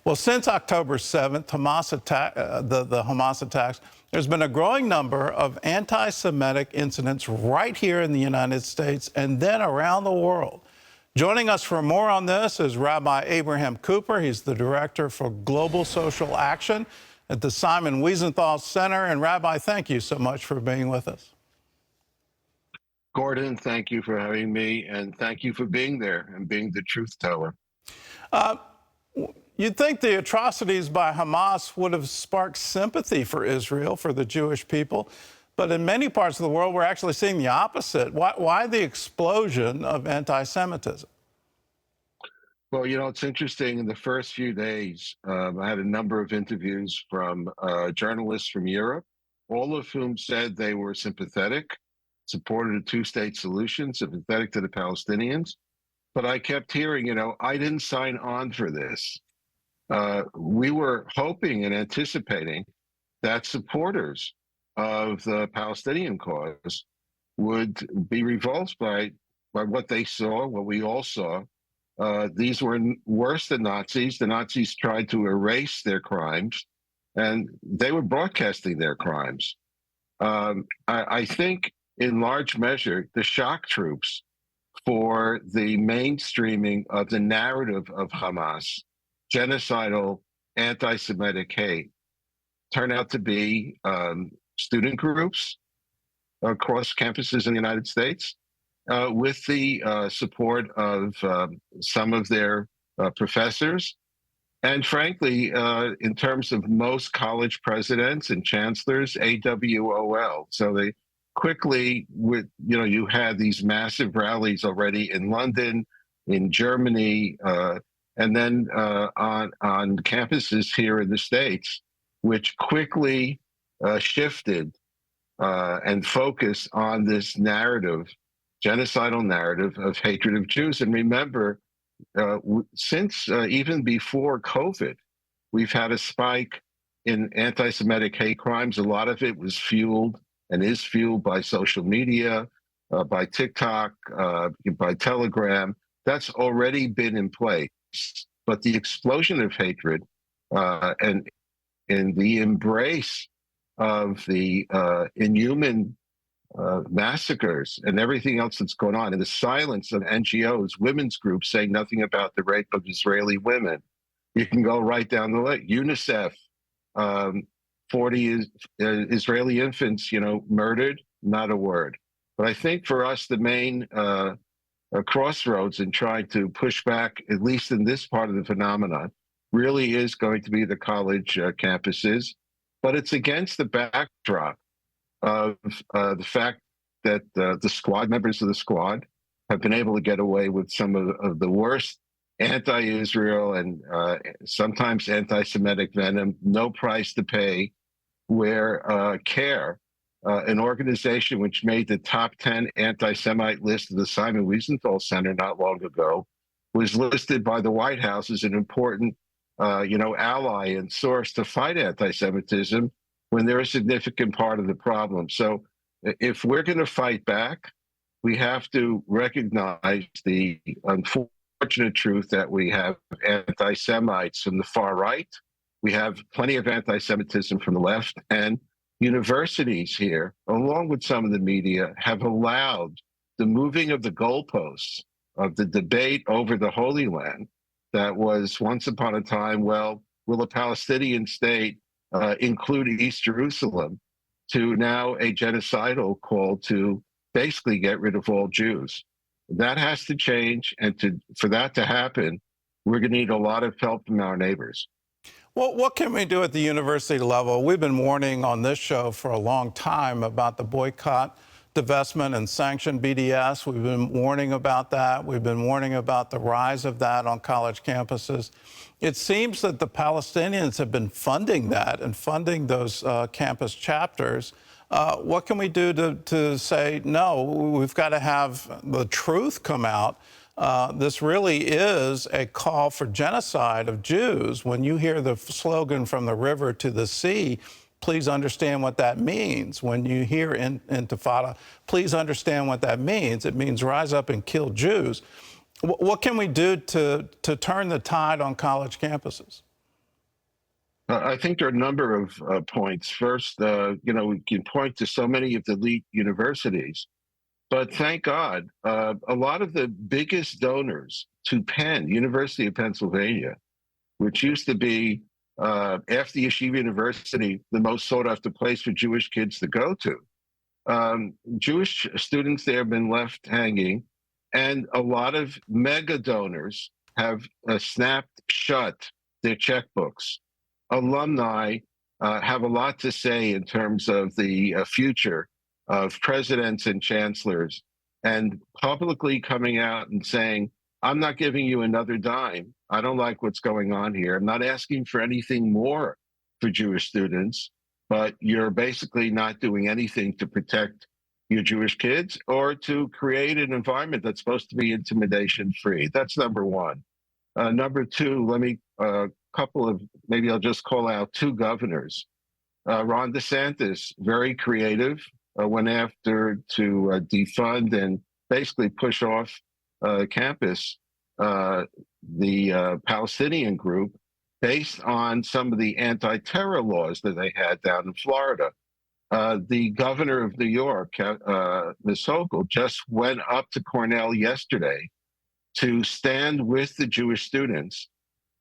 Well, since October 7th, the Hamas attacks, there's been a growing number of anti-Semitic incidents right here in the United States and then around the world. Joining us for more on this is Rabbi Abraham Cooper. He's the Director for Global Social Action at the Simon Wiesenthal Center. And Rabbi, thank you so much for being with us. Gordon, thank you for having me, and thank you for being there and being the truth teller. You'd think the atrocities by Hamas would have sparked sympathy for Israel, for the Jewish people, but in many parts of the world, we're actually seeing the opposite. Why the explosion of anti-Semitism? Well, you know, it's interesting. In the first few days, I had a number of interviews from journalists from Europe, all of whom said they were sympathetic, supported a two-state solution, sympathetic to the Palestinians. But I kept hearing, you know, I didn't sign on for this. We were hoping and anticipating that supporters of the Palestinian cause would be revolted by what they saw, what we all saw. These were worse than Nazis. The Nazis tried to erase their crimes, and they were broadcasting their crimes. I think, in large measure, the shock troops for the mainstreaming of the narrative of Hamas, genocidal, anti-Semitic hate, turn out to be student groups across campuses in the United States with the support of some of their professors. And frankly, in terms of most college presidents and chancellors, AWOL. So they quickly, you had these massive rallies already in London, in Germany, and then on campuses here in the States, which quickly shifted and focused on this narrative, genocidal narrative of hatred of Jews. And remember, since even before COVID, we've had a spike in anti-Semitic hate crimes. A lot of it was fueled and is fueled by social media, by TikTok, by Telegram. That's already been in place. But the explosion of hatred and the embrace of the inhuman massacres and everything else that's going on, and the silence of NGOs, women's groups saying nothing about the rape of Israeli women. You can go right down the list. UNICEF, 40 Israeli infants, murdered, not a word. But I think for us, the main crossroads in trying to push back, at least in this part of the phenomenon, really is going to be the college campuses. But it's against the backdrop of the fact that the squad, members of the squad, have been able to get away with some of the worst anti-Israel and sometimes anti-Semitic venom, no price to pay, where CARE, an organization which made the top 10 anti-Semite list of the Simon Wiesenthal Center not long ago, was listed by the White House as an important ally and source to fight anti-Semitism when they're a significant part of the problem. So if we're going to fight back, we have to recognize the unfortunate truth that we have anti-Semites from the far right. We have plenty of anti-Semitism from the left, and universities here, along with some of the media, have allowed the moving of the goalposts of the debate over the Holy Land that was once upon a time, well, will a Palestinian state include East Jerusalem, to now a genocidal call to basically get rid of all Jews. That has to change, and for that to happen, we're going to need a lot of help from our neighbors. Well, what can we do at the university level? We've been warning on this show for a long time about the boycott, divestment, and sanction BDS. We've been warning about that. We've been warning about the rise of that on college campuses. It seems that the Palestinians have been funding that and funding those campus chapters. What can we do to say, no, we've got to have the truth come out? This really is a call for genocide of Jews. When you hear the slogan from the river to the sea, please understand what that means. When you hear Intifada, please understand what that means. It means rise up and kill Jews. What can we do to turn the tide on college campuses? I think there are a number of points. First, we can point to so many of the elite universities, but thank God, a lot of the biggest donors to Penn, University of Pennsylvania, which used to be after Yeshiva University, the most sought after place for Jewish kids to go to. Jewish students there have been left hanging, and a lot of mega donors have snapped shut their checkbooks. Alumni have a lot to say in terms of the future of presidents and chancellors, and publicly coming out and saying, I'm not giving you another dime. I don't like what's going on here. I'm not asking for anything more for Jewish students, but you're basically not doing anything to protect your Jewish kids or to create an environment that's supposed to be intimidation free. That's number one. Number two, let me maybe I'll just call out two governors. Ron DeSantis, very creative, went after to defund and basically push off campus the Palestinian group based on some of the anti-terror laws that they had down in Florida. The governor of New York, Ms. Hochul, just went up to Cornell yesterday to stand with the Jewish students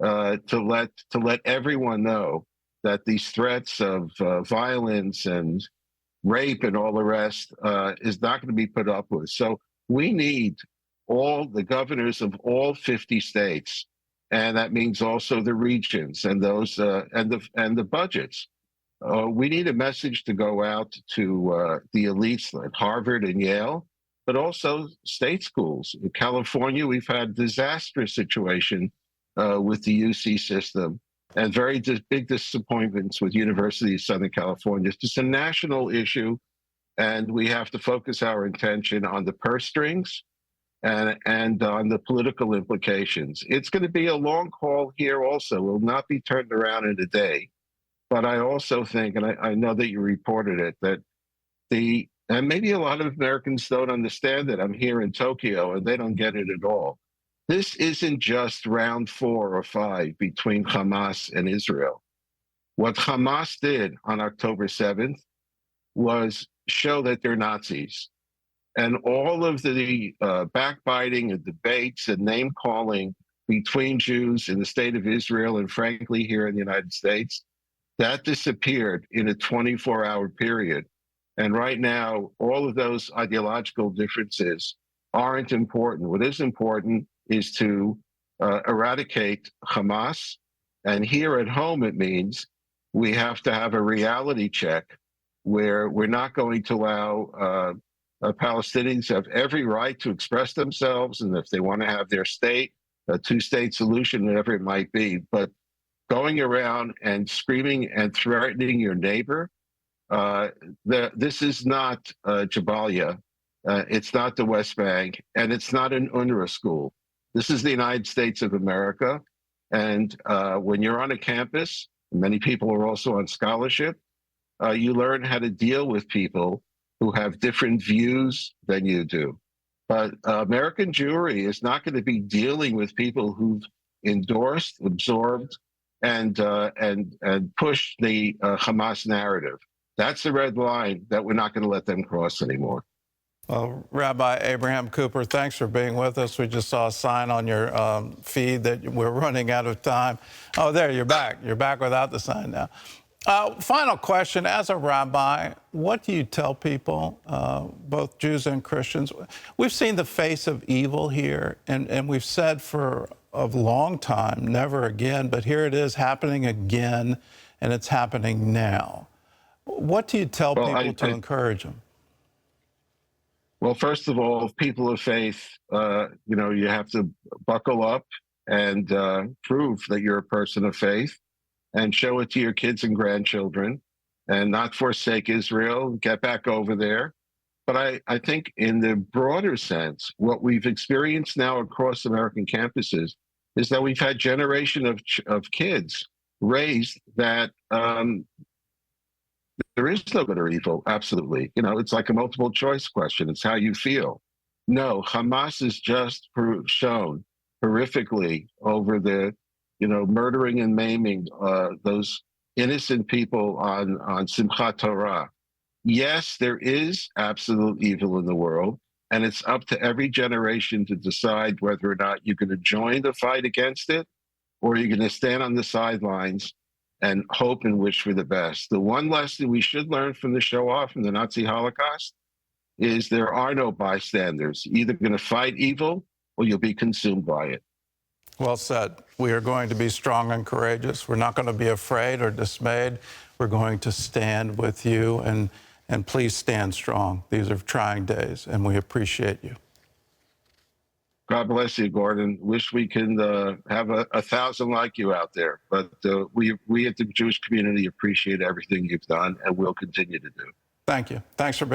to let everyone know that these threats of violence and rape and all the rest is not going to be put up with. So we need all the governors of all 50 states, and that means also the regions and those and the budgets. We need a message to go out to the elites like Harvard and Yale, but also state schools. In California, we've had a disastrous situation with the UC system and very big disappointments with University of Southern California. It's just a national issue, and we have to focus our attention on the purse strings and on the political implications. It's going to be a long haul here also. It will not be turned around in a day. But I also think, and I know that you reported it, that and maybe a lot of Americans don't understand it. I'm here in Tokyo and they don't get it at all. This isn't just round 4 or 5 between Hamas and Israel. What Hamas did on October 7th was show that they're Nazis. And all of the backbiting and debates and name calling between Jews in the state of Israel and frankly here in the United States, that disappeared in a 24-hour period. And right now, all of those ideological differences aren't important. What is important is to eradicate Hamas. And here at home, it means we have to have a reality check where we're not going to allow Palestinians have every right to express themselves. And if they want to have their state, a two-state solution, whatever it might be. But going around and screaming and threatening your neighbor, this is not Jabalia. It's not the West Bank, and it's not an UNRWA school. This is the United States of America. And when you're on a campus, many people are also on scholarship, you learn how to deal with people who have different views than you do. But American Jewry is not going to be dealing with people who've endorsed, absorbed, and pushed the Hamas narrative. That's the red line that we're not going to let them cross anymore. Well, Rabbi Abraham Cooper, thanks for being with us. We just saw a sign on your feed that we're running out of time. Oh, there, you're back. You're back without the sign now. Final question. As a rabbi, what do you tell people, both Jews and Christians? We've seen the face of evil here, and we've said for a long time, never again, but here it is happening again, and it's happening now. What do you tell people to encourage them? Well, first of all, people of faith, you have to buckle up and prove that you're a person of faith and show it to your kids and grandchildren and not forsake Israel, get back over there. But I think in the broader sense, what we've experienced now across American campuses is that we've had generation of kids raised that there is no good or evil, absolutely. It's like a multiple choice question. It's how you feel. No, Hamas is just shown horrifically over the, murdering and maiming those innocent people on Simchat Torah. Yes, there is absolute evil in the world, and it's up to every generation to decide whether or not you're going to join the fight against it, or you're going to stand on the sidelines and hope and wish for the best. The one lesson we should learn from the show-off from the Nazi Holocaust is there are no bystanders. You're either going to fight evil or you'll be consumed by it. Well said. We are going to be strong and courageous. We're not going to be afraid or dismayed. We're going to stand with you, and please stand strong. These are trying days, and we appreciate you. God bless you, Gordon. Wish we can have a 1,000 like you out there. But we at the Jewish community appreciate everything you've done and will continue to do. Thank you. Thanks for being